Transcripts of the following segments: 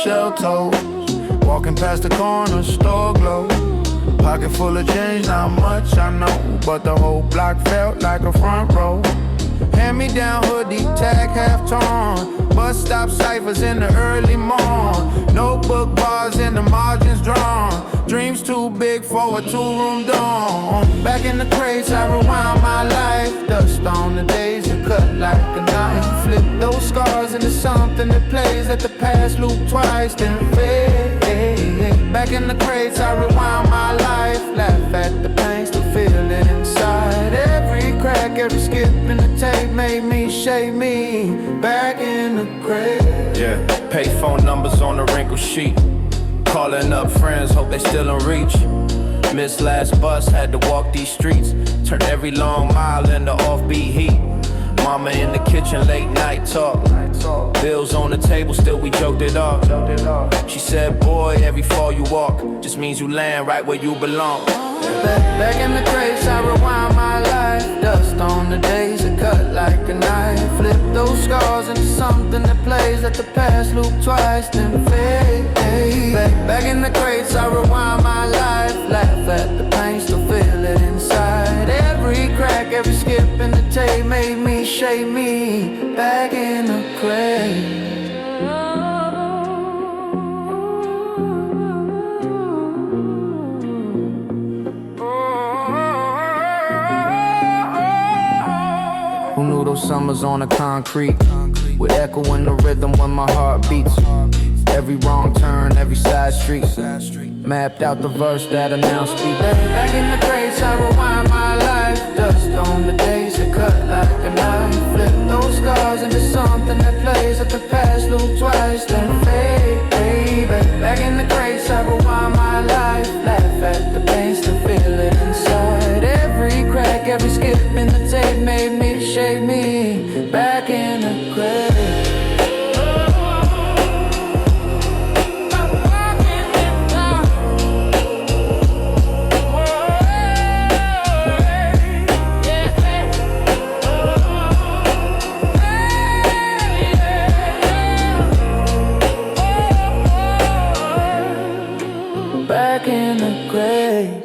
shell toes. Walking past the corner store glow. Pocket full of change, not much I know, but the whole block felt like a front row. Hand-me-down hoodie, tag half torn. Bus stop ciphers in the early morn. Notebook bars in the margins drawn. Dreams too big for a two-room dorm. Back in the crates, I rewind my life. Dust on the days that cut like a knife. Flip those scars into something that plays. Let the past loop twice, then fade. Back in the crates, I rewind my life. Laugh at the pain, still feel it inside. Every crack, every skip in the tape made me shake me. Back in the crate. Yeah, payphone numbers on the wrinkled sheet. Calling up friends, hope they still in reach. Missed last bus, had to walk these streets. Turned every long mile into offbeat heat. Mama in the kitchen, late night talk. Bills on the table, still we joked it off. She said, boy, every fall you walk just means you land right where you belong. Back in the crates, I rewind my life. Dust on the days that cut like a knife. Flip those scars into something that plays. Let the past loop twice, then fade. Back in the crates, I rewind my life. Laugh at the pain, still feel it inside. Every crack, every skip in the tape made me shake me. Back in the crate. Who knew those summers on the concrete would echo in the rhythm when my heart beats? Every wrong turn, every side street, mapped out the verse that I now speak. Back in the crates, I rewind my life. Dust on the days that cut like a knife. Flip those scars into something that plays. Let the past loop twice, then fade. Back in the crates, I rewind my life. Laugh at the pain, still feel it inside. Every crack, every skip in the tape made me shake me. Back in the crate. Back in the grave.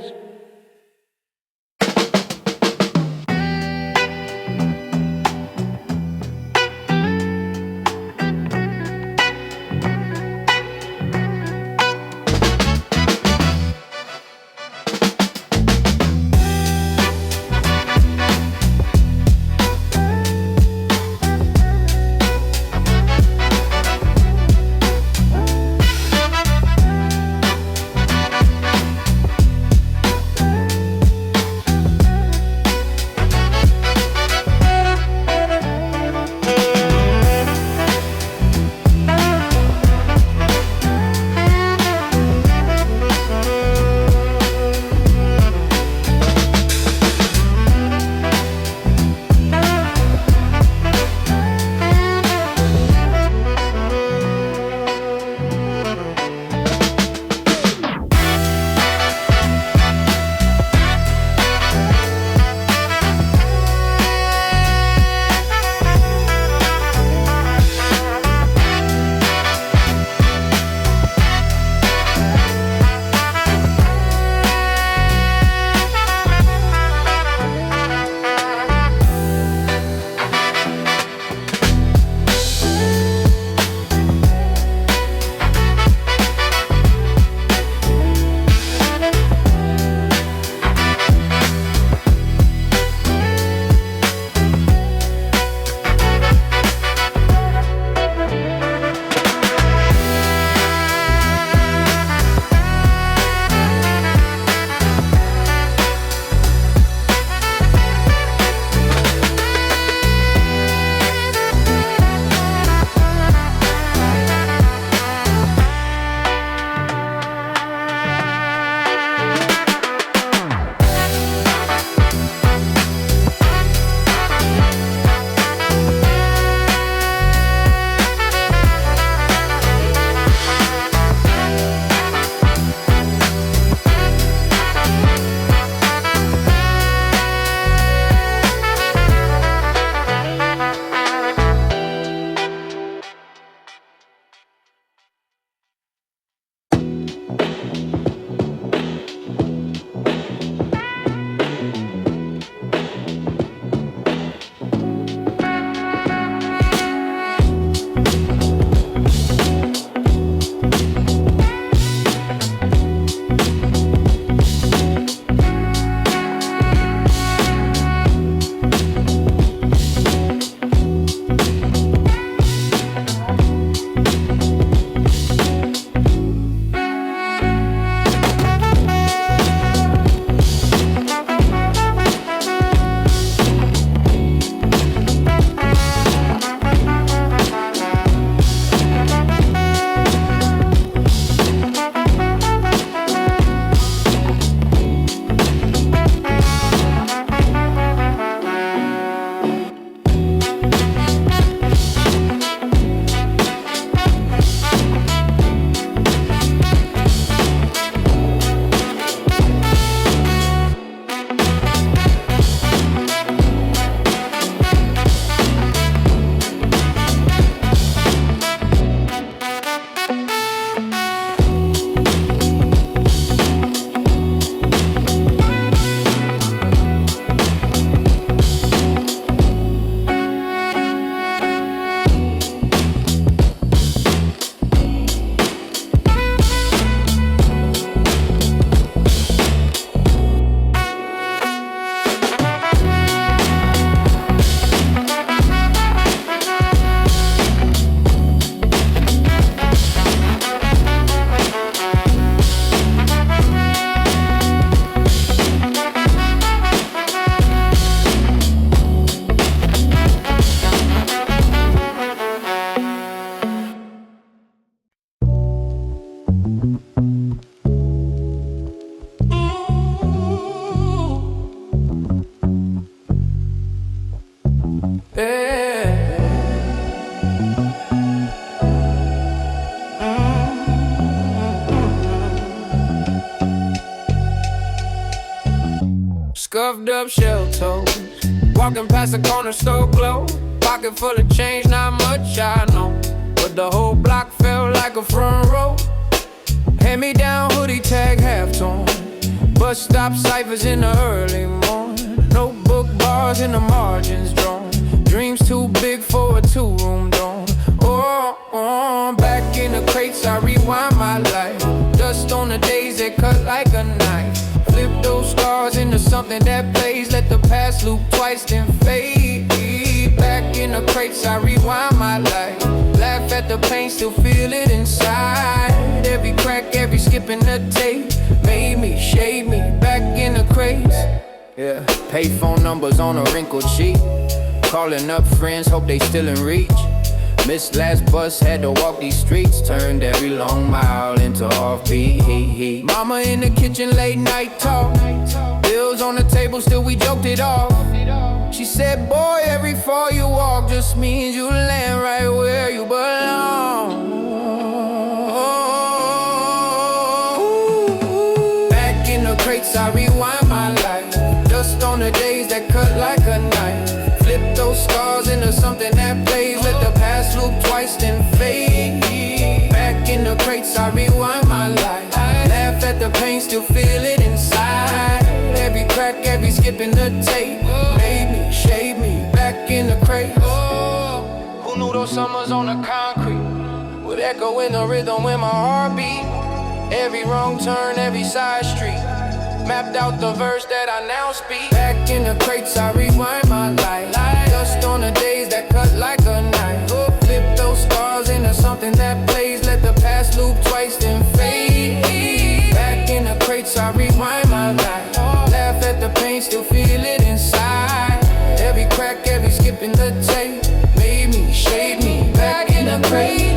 Scuffed up shell toes, walking past the corner store glow. Pocket full of change, not much I know, but the whole block felt like a front row. Hand-me-down hoodie tag half-tone, bus stop ciphers in the early morning. Notebook bars in the margins drawn, dreams too big for a two-room dorm. Oh, back in the crates I rewind my life. Dust on the days that cut like a knife. Flip those scars into something that plays. Let the past loop twice then fade. Back in the crates I rewind my life. Laugh at the pain, still feel it inside. Every crack, every skip in the tape made me, shade me. Back in the crates. Yeah, payphone numbers on a wrinkled sheet. Calling up friends, hope they still in reach. Missed last bus, had to walk these streets. Turned every long mile into offbeat. Mama in the kitchen, late night talk. Bills on the table, still we joked it off. She said, boy, every fall you walk just means you land right where you belong. Back in the crates, I rewind my life. Dust on the days that cut like a knife. Flip those scars into something that plays. Let the past loop twice then fade. Back in the crates I rewind my life. Laugh at the pain, still feel it inside. Every crack, every skip in the tape made me, shade me. Back in the crates. Who knew those summers on the concrete would echo in the rhythm when my heart beat? Every wrong turn, every side street mapped out the verse that I now speak. Back in the crates I rewind my life. Dust on the days that cut like a knife. Flip those scars into something that plays. Let the past loop twice then fade. Back in the crates I rewind my life. Laugh at the pain, still feel it inside. Every crack, every skip in the tape made me, shade me. Back in the crates.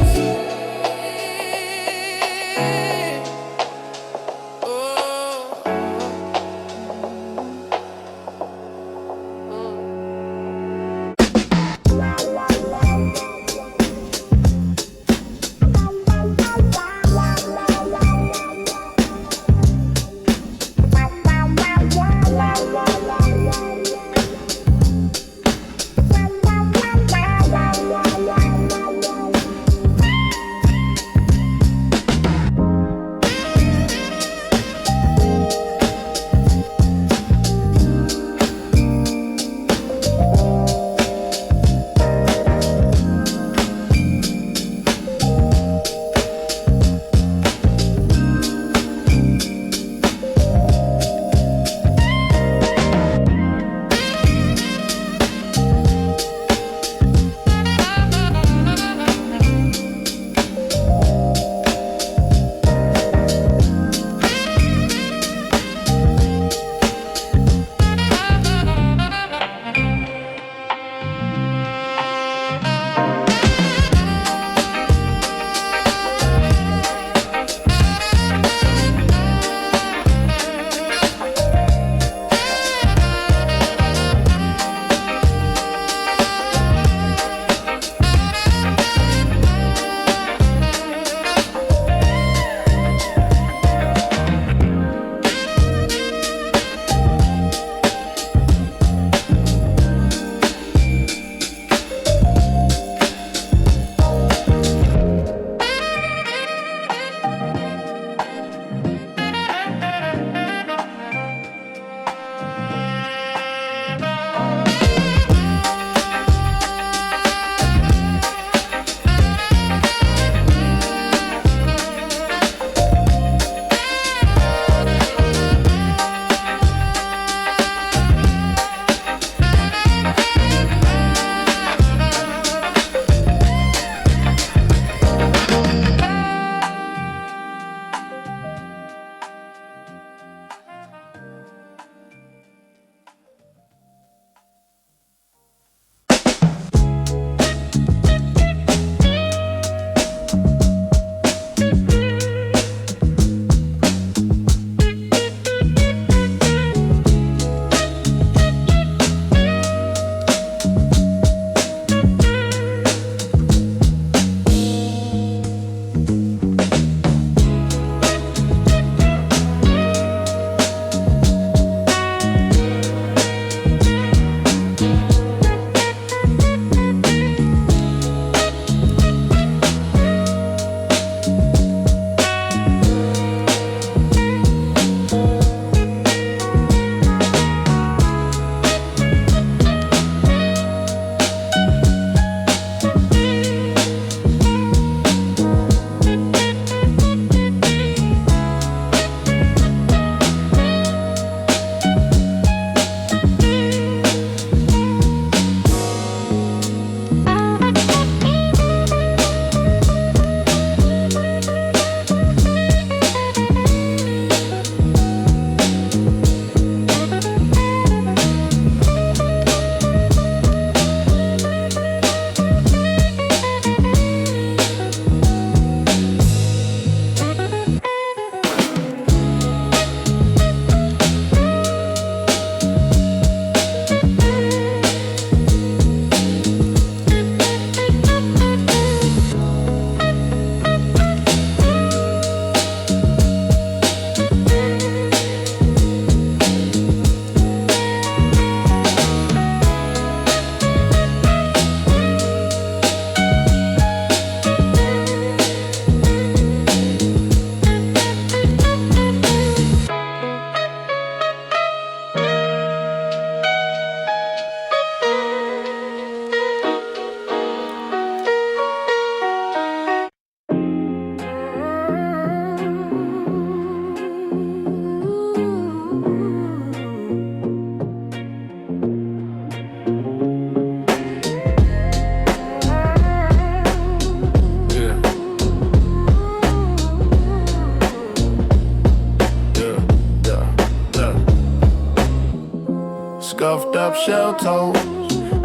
stuffed up shell toes.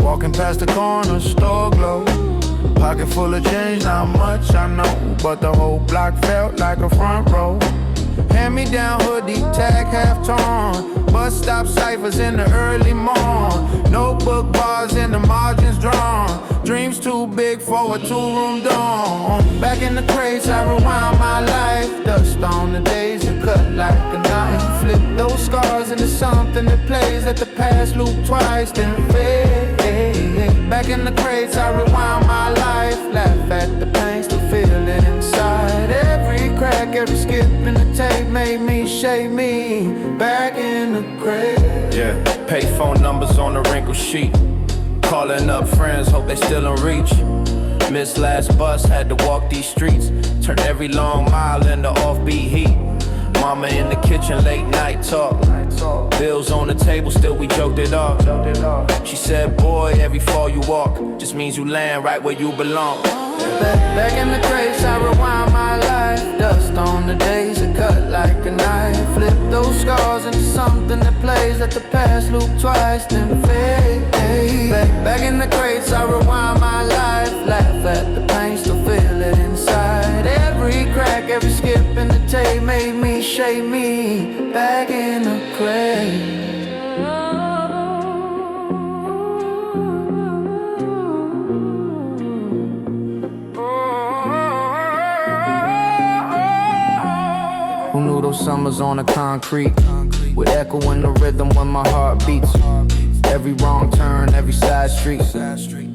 Walking past the corner store glow. Pocket full of change, not much I know, but the whole block felt like a front row. Hand-me-down hoodie, tag half torn. Bus stop ciphers in the early morn. Notebook bars and the margins drawn. Dreams too big for a two-room dorm. Back in the crates, I rewind my life. Dust on the days that cut like a knife. Flip those scars into something that plays. Let the past loop twice, then fade. Back in the crates, I rewind my life. Laugh at the pain, still feel it inside. Every crack, every skip in the tape made me shake me. Back in the crate. Yeah, payphone numbers on the wrinkled sheet. Calling up friends, hope they still in reach. Missed last bus, had to walk these streets. Turned every long mile into offbeat heat. Mama in the kitchen, late night talk. Bills on the table, still we joked it off. She said, boy, every fall you walk just means you land right where you belong. Back in the crates, I rewind my life. Dust on the days that cut like a knife. Flip those scars into something that plays. Let the past loop twice, then fade. Back in the crates, I rewind my life. Laugh at the pain, still feel it inside. Every crack, every skip in the tape made me shake me. Back in the crate. Who knew those summers on the concrete would echo in the rhythm when my heart beats? Every wrong turn, every side street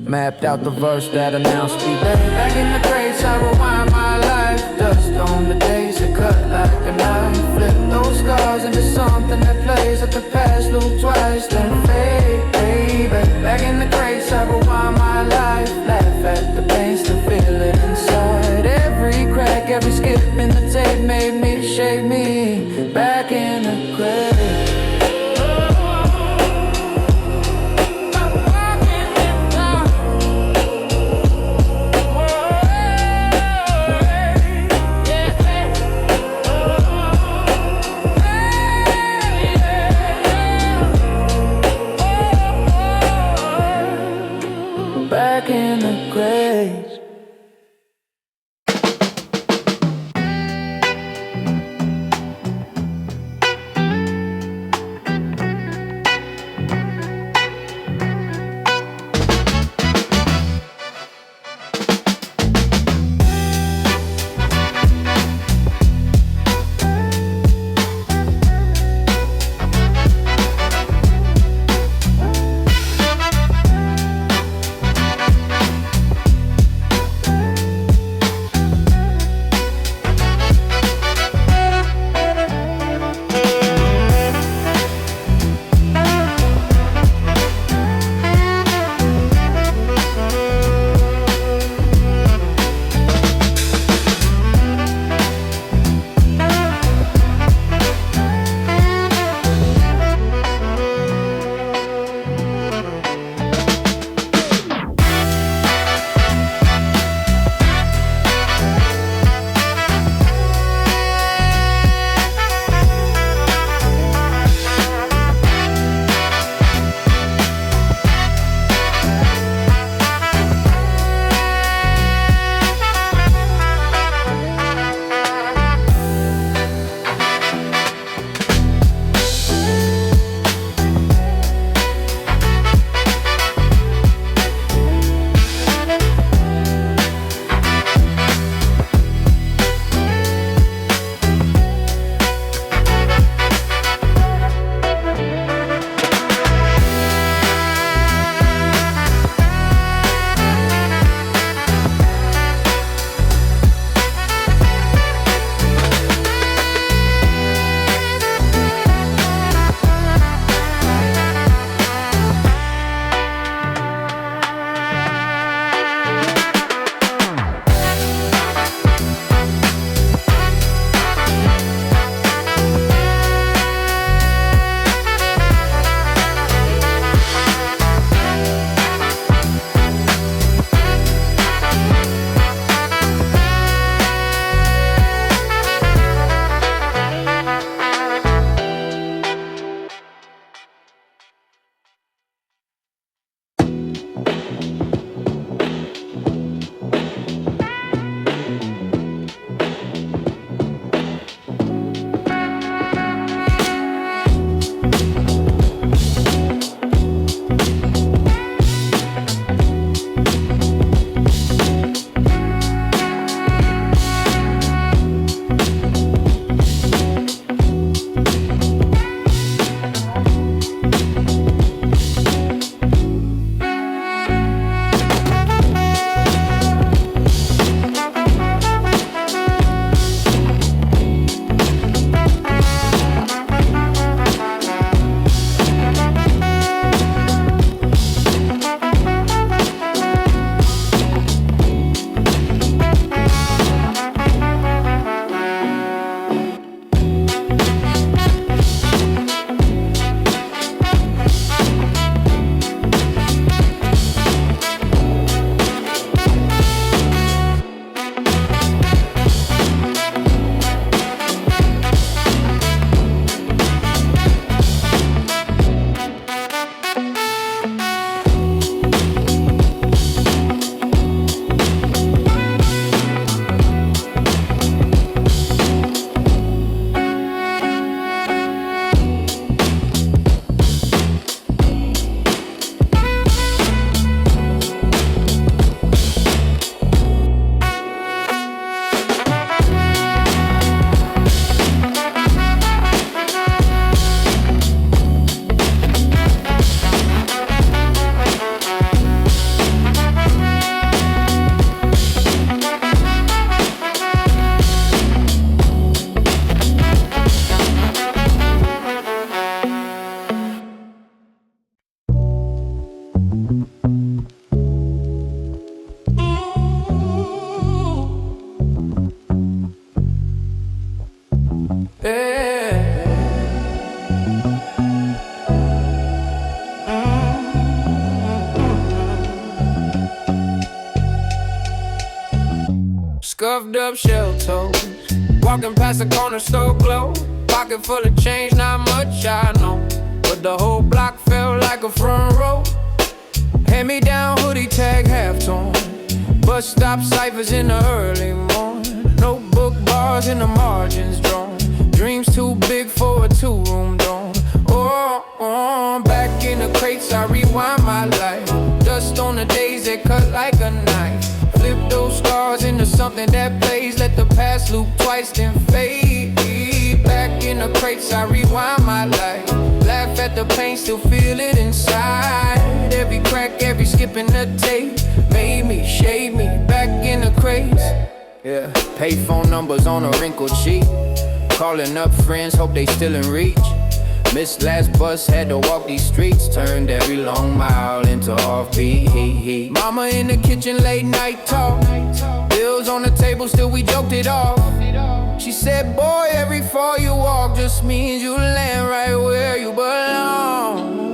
mapped out the verse that I now speak. Back in the crates, I rewind my life. Dust on the days that cut like a knife. Flip those scars into something that plays. Let the past loop twice, then fade. Back in the crates, I rewind my life. Laugh at the pain, still feel it inside. Every crack, every skip in the tape made me shake me. Back in the crate. Back in the graves. up shell toes. Walking past the corner store glow. Pocket full of change, not much I know, but the whole block felt like a front row. Hand me down hoodie tag half torn. Bus stop ciphers in the early morning. Notebook bars in the margins drawn. Dreams too big for a two-room dorm. Oh, back in the crates I rewind my life. Dust on the days that cut like a knife. Flip those scars into something that plays. Let the past loop twice then fade. Back in the crates I rewind my life. Laugh at the pain, still feel it inside. Every crack, every skip in the tape made me, shade me, back in the crates. Yeah, payphone numbers on a wrinkled sheet. Calling up friends, hope they still in reach. Missed last bus, had to walk these streets. Turned every long mile into offbeat. Mama in the kitchen, late night talk. Bills on the table, still we joked it off. She said, boy, every fall you walk just means you land right where you belong.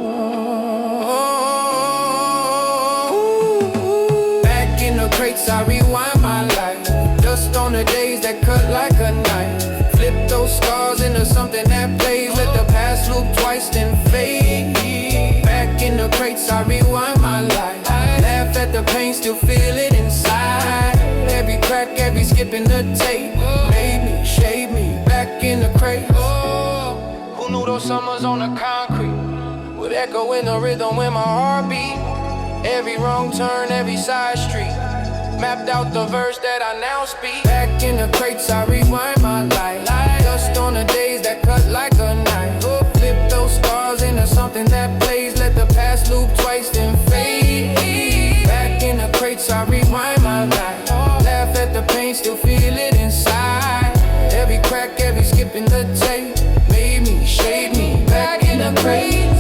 Back in the crates, I rewind my life. Dust on the days that cut like a knife. Flip those scars into something that plays. Let the past loop twice then fade. Back in the crates, I rewind my life. Laugh at the pain, still feel it inside. Every crack, every skip in the tape made me, shade me, back in the crate. Oh, who knew those summers on the concrete would echo in the rhythm when my heart beat? Every wrong turn, every side street mapped out the verse that I now speak. Back in the crates, I rewind my life. Dust on the days that cut like a knife. Flip those scars into something that plays. Let the past loop twice then fade. Back in the crates, I rewind my life. Laugh at the pain, still feel it inside. Every crack, every skip in the tape made me, shade me, back in the crates.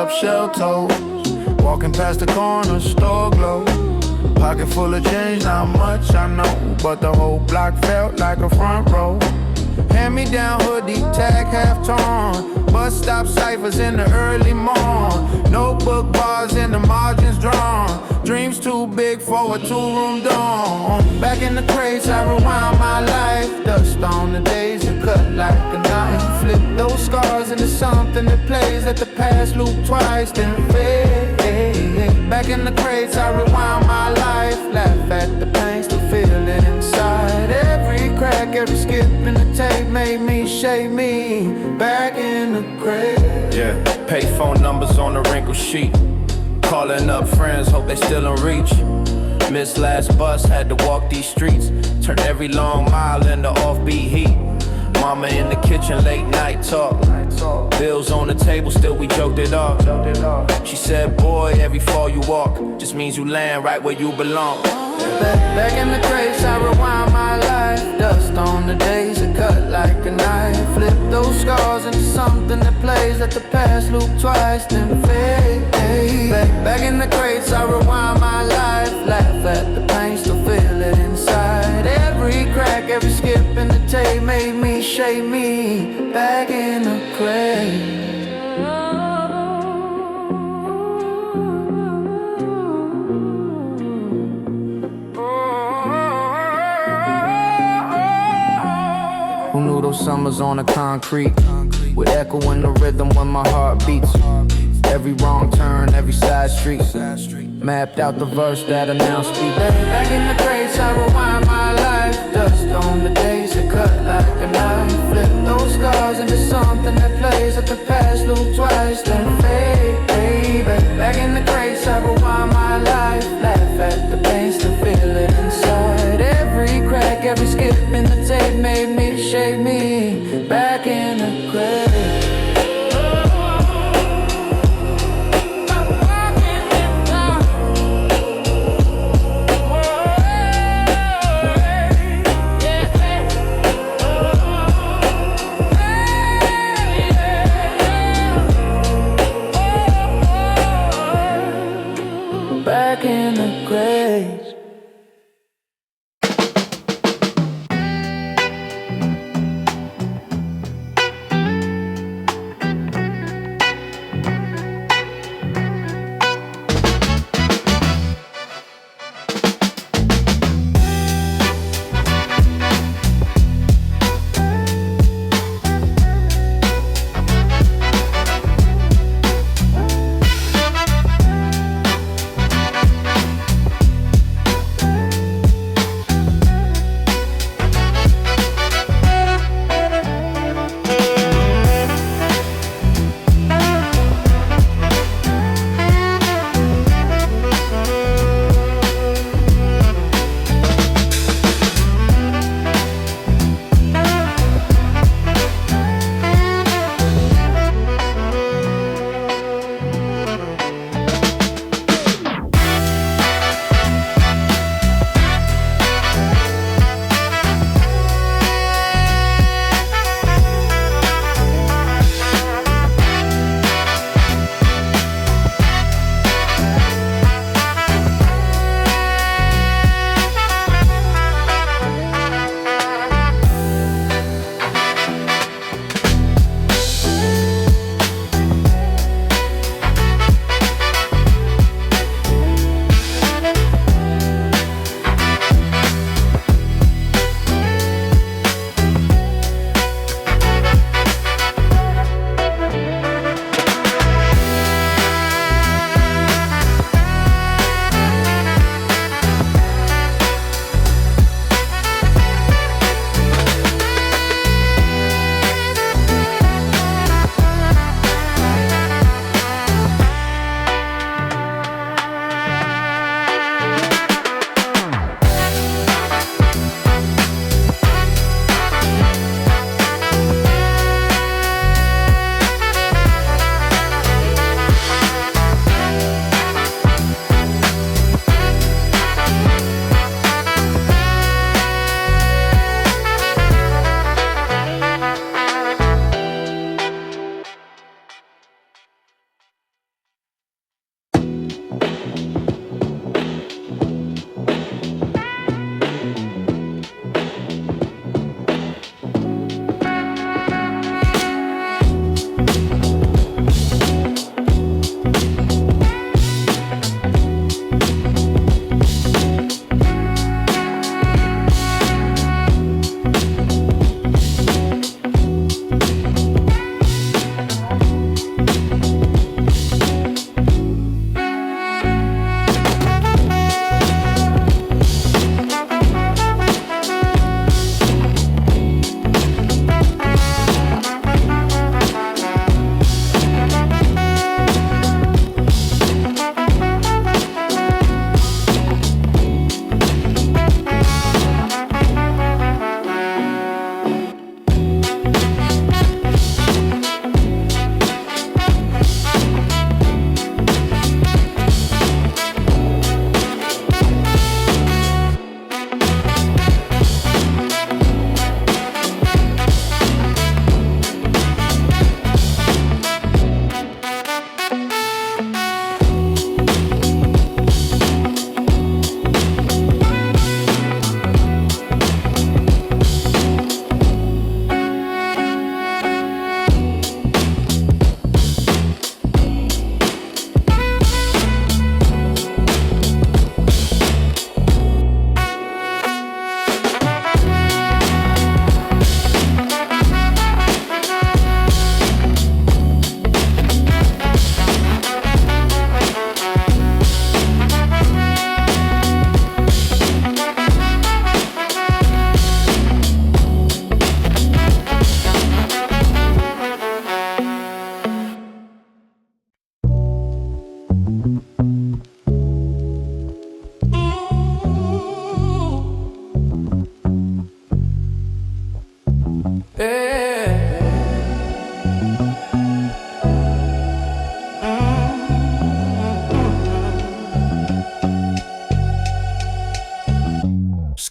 up shell toes. Walking past the corner store glow. Pocket full of change, not much I know, but the whole block felt like a front row. Hand-me-down hoodie, tag half torn. Bus stop ciphers in the early morn. Notebook bars in the margins drawn. Dreams too big for a two-room dorm. Back in the crates, I rewound my life. Dust on the days you cut like a knife. Flip those scars into something that plays. Let the past loop twice, then fade. Back in the crates, I rewound my life. Laugh at the pain, still feel it inside. Every crack, every skip in the tape made me shake me. Back in the crate. Yeah, payphone numbers on the wrinkled sheet. Calling up friends, hope they still in reach. Missed last bus, had to walk these streets. Turned every long mile into offbeat heat. Mama in the kitchen, late night talk. Bills on the table, still we joked it off. She said, boy, every fall you walk just means you land right where you belong. Back in the crates, I rewind my life. Dust on the days that cut like a knife. Flip those scars into something that plays. Let the past loop twice, then fade. Back in the crates, I rewind my life. Laugh at the pain, still feel it inside. Every crack, every skip in the tape made me shake me. Back in the crate. Who knew those summers on the concrete would echo in the rhythm when my heart beats? Every wrong turn, every side street mapped out the verse that announced speak. Back in the crates, I rewind my life. Dust on the days that cut like a knife. Flip those scars into something that plays. Let the past loop twice, then fade. Back in the crates, I rewind my life. Laugh at the pain, still feel it inside. Every crack, every skip in the tape made me shake me. Back in the crate. Back in the graves.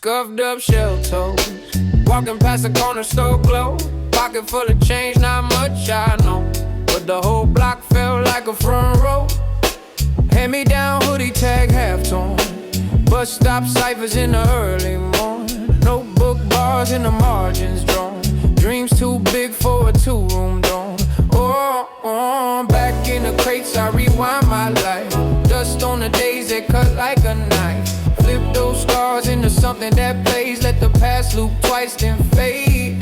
scuffed up shell toes. Walking past the corner store glow. Pocket full of change, not much I know, but the whole block felt like a front row. Hand me down hoodie tag half torn. Bus stop ciphers in the early morning. Notebook bars in the margins drawn. Dreams too big for a two-room dorm. Oh, back in the crates I rewind my life. Dust on the days that cut like a knife. Flip those stars into something that plays. Let the past loop twice then fade.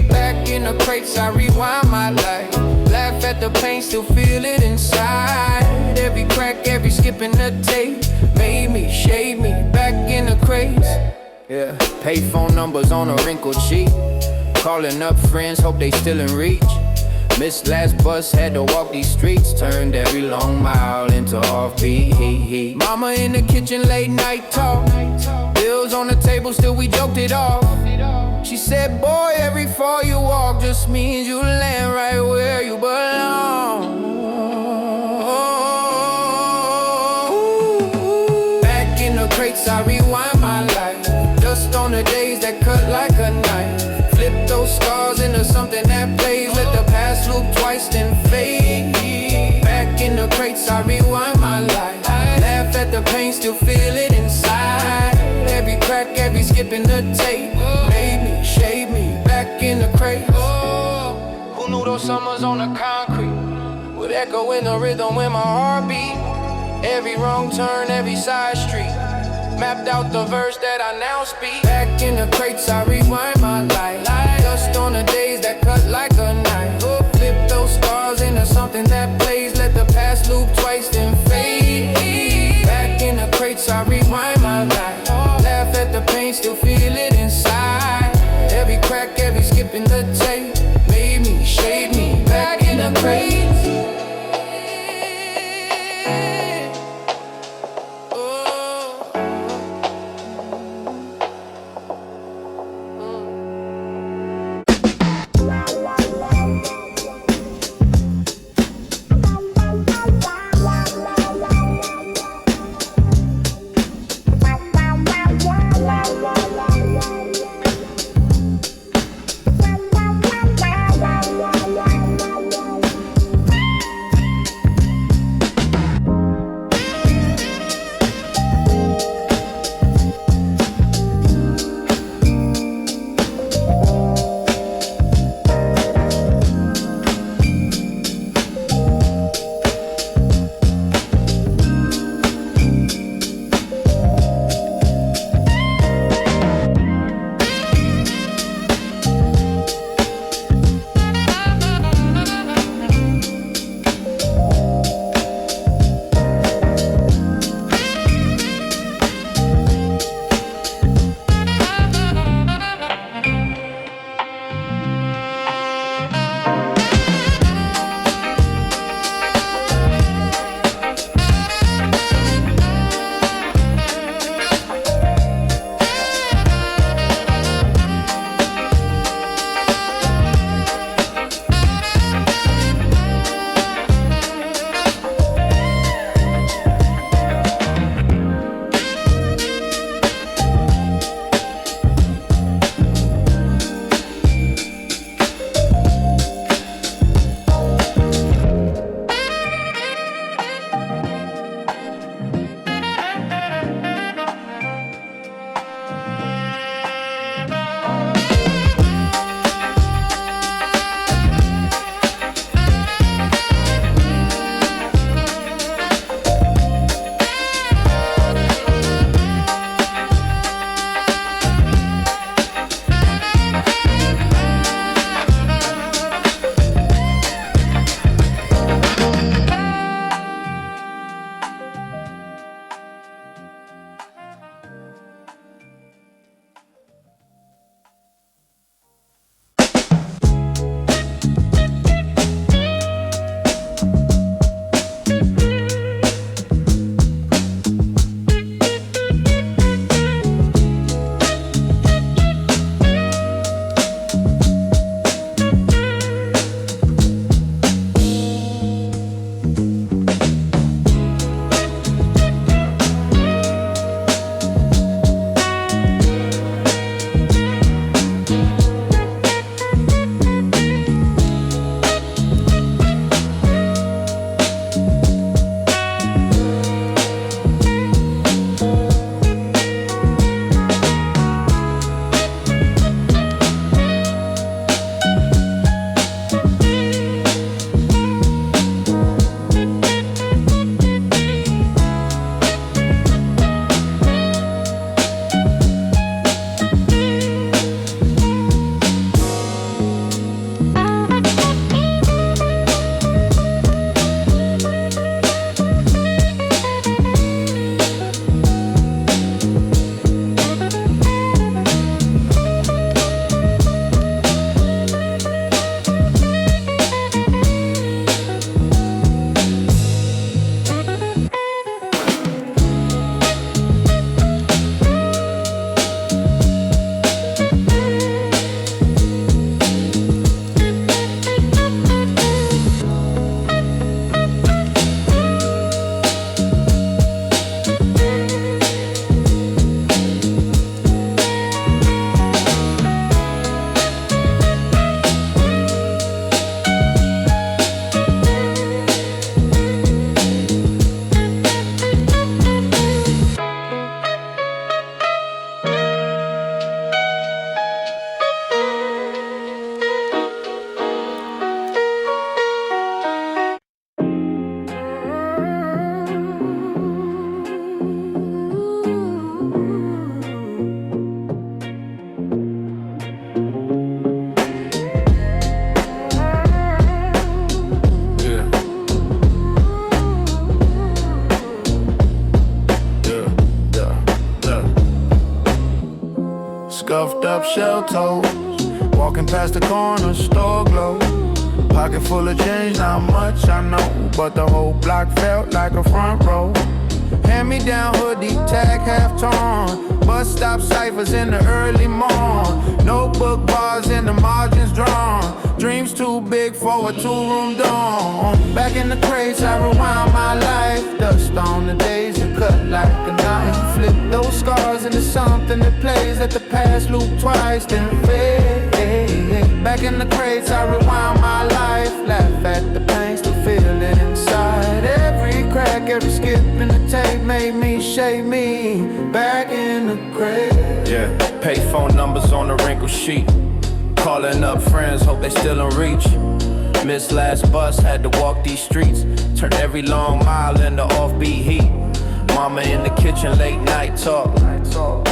Back in the crates I rewind my life. Laugh at the pain, still feel it inside. Every crack, every skip in the tape made me, shade me. Back in the crates. Yeah, payphone numbers on a wrinkled sheet. Calling up friends, hope they still in reach. Missed last bus, had to walk these streets. Turned every long mile into offbeat. Mama in the kitchen, late night talk. Bills on the table, still we joked it off. She said, boy, every fall you walk just means you land right where you belong. Back in the crates, I rewind my life. Dust on the days that cut like a knife. Flip those scars into something that plays. Let the past loop twice then fade. Back in the crates, I rewind my life. Laugh at the pain, still feel it inside. Every crack, every skip in the tape made me, shade me. Back in the crates. Who knew those summers on the concrete would echo in the rhythm when my heart beat? Every wrong turn, every side street mapped out the verse that I now speak. Back in the crates, I rewind my life. Dust on the days that cut like a knife. Flip those stars into something that plays. Let the past loop twice then fade. Back in the crates, I rewind my life. Laugh at the pain, still feel it inside. Every crack, every skip in the tape made me, shade me. Back in the crates. La la la scuffed up shell toes. Walking past the corner store glow. Pocket full of change, not much I know, but the whole block felt like a front row. Hand-me-down hoodie, tag half torn. Bus stop ciphers in the early morn. Notebook bars in the margins drawn. Dreams too big for a two-room dorm. Back in the crates, I rewind my life. Dust on the days that cut like a knife. Flip those scars into something that plays. Let the past loop twice, then fade. Back in the crates, I rewind my life. Laugh at the pain, still feel it inside. Every crack, every skip in the tape made me, shake me. Back in the crate. Yeah, payphone numbers on the wrinkled sheet. Calling up friends, hope they still in reach. Missed last bus, had to walk these streets. Turn every long mile into offbeat heat. Mama in the kitchen, late night talk.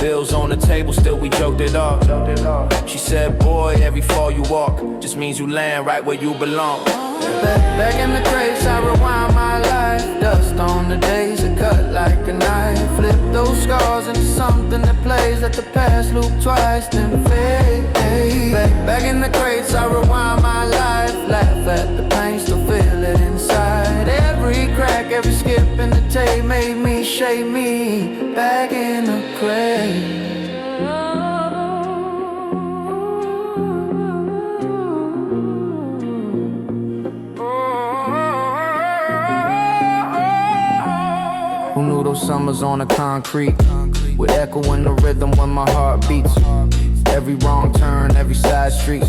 Bills on the table, still we joked it off. She said, boy, every fall you walk just means you land right where you belong. Back in the crates, I rewind my life. Dust on the days that cut like a knife. Flip those scars into something that plays. Let the past loop twice, then fade. Back in the crates, I rewind my life. Laugh at the pain, still feel it inside. Every crack, every skip in the tape made me, shake me. Back in the crate. Who knew those summers on the concrete would echo in the rhythm when my heart beats? Every wrong turn, every side street,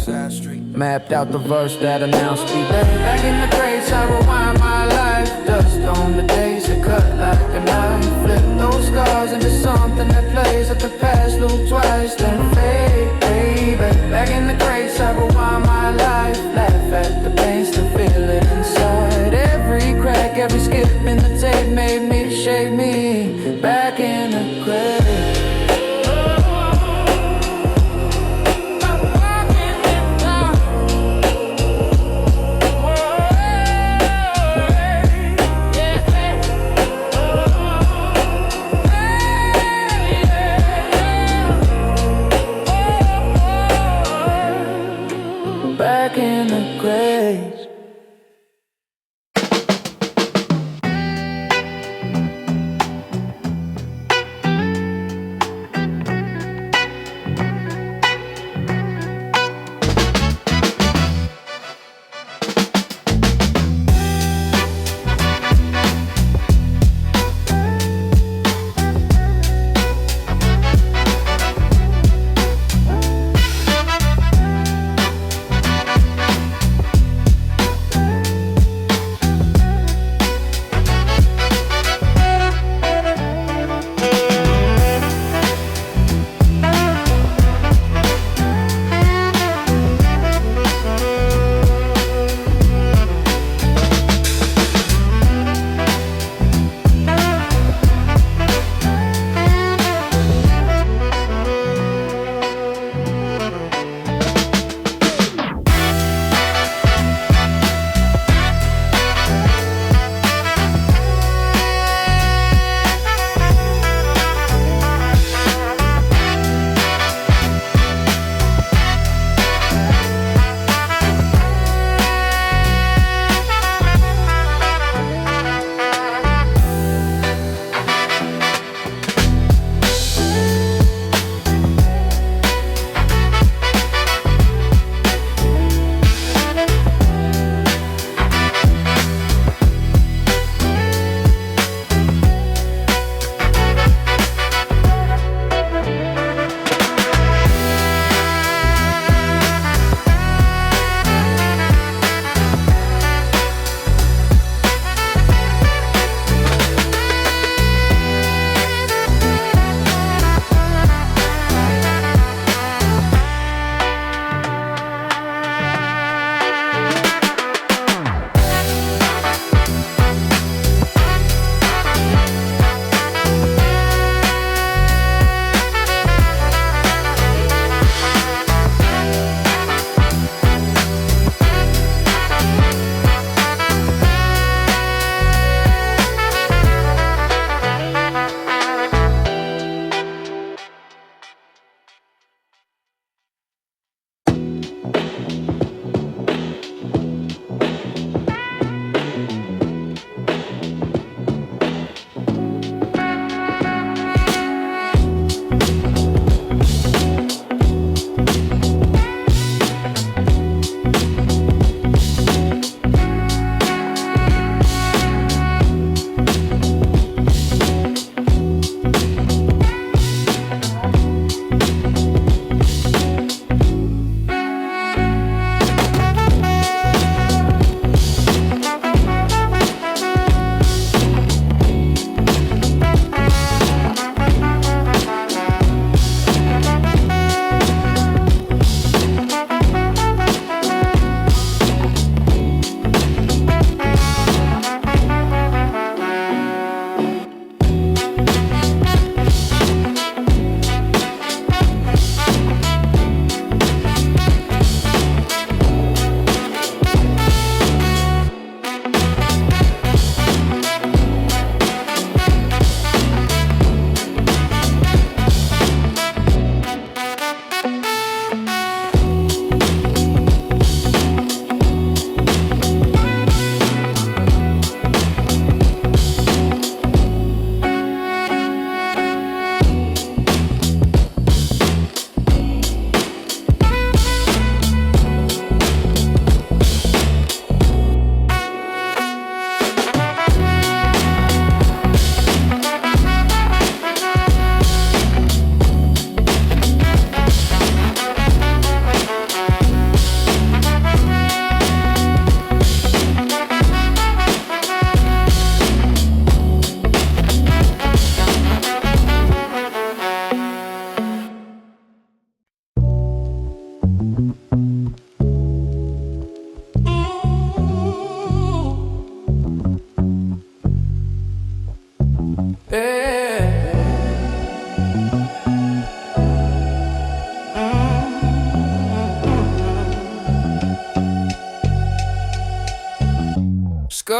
mapped out the verse that announced me. Back in the crates, I rewind my life. Dust on the days that cut like a knife. Flip those scars into something that plays. Let the past loop twice, then fade. Back in the crates, I rewind my life. Laugh at the pain, still feel it inside. Every crack, every skip in the tape made me, shake me. Back in the crate.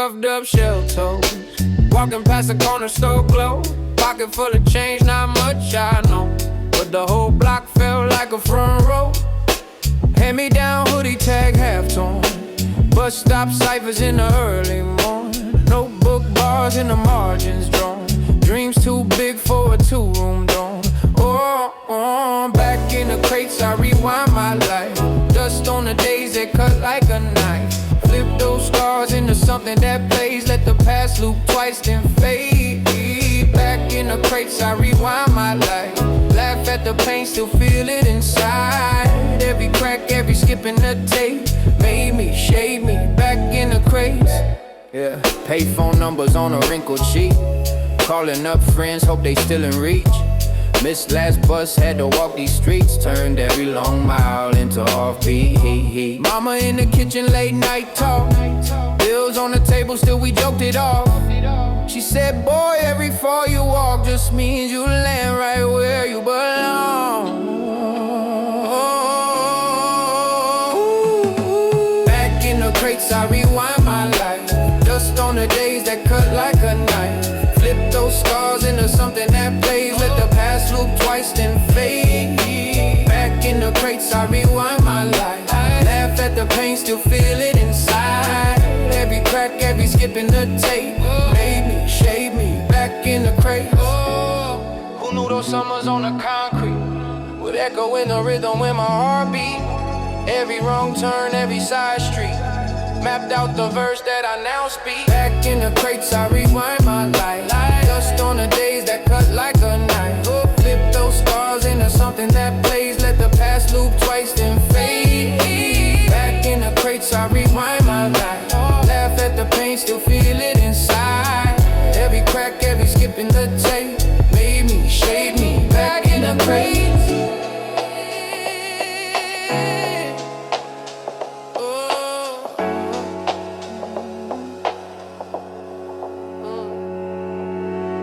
puffed up shell toes. Walking past the corner store glow. Pocket full of change, not much I know, but the whole block felt like a front row. Hand me down hoodie tag half torn. Bus stop ciphers in the early morning. Notebook bars in the margins drawn. Dreams too big for a two-room dorm. Oh, back in the crates I rewind my life. Dust on the days that cut like a knife. Flip those scars into something that plays. Let the past loop twice then fade. Back in the crates I rewind my life. Laugh at the pain, still feel it inside. Every crack, every skip in the tape made me, shade me, back in the crates. Yeah, payphone numbers on a wrinkled sheet. Calling up friends, hope they still in reach. Missed last bus, had to walk these streets. Turned every long mile into offbeat. Mama in the kitchen, late night talk. Bills on the table, still we joked it off. She said, boy, every fall you walk just means you land right where you belong. Back in the crates, I rewind my life. Dust on the days that cut like a knife. Flip those scars into something that plays. Let the past loop twice then fade. Back in the crates, I rewind my life. Laugh at the pain, still feel it inside. Every crack, every skip in the tape made me, shade me, back in the crate. Oh, who knew those summers on the concrete would echo in the rhythm when my heart beat? Every wrong turn, every side street mapped out the verse that I now speak. Back in the crates, I rewind my life. Dust on the days that cut like a knife. Flip those scars into something that plays. Let the past loop twice then fade. Back in the crates, I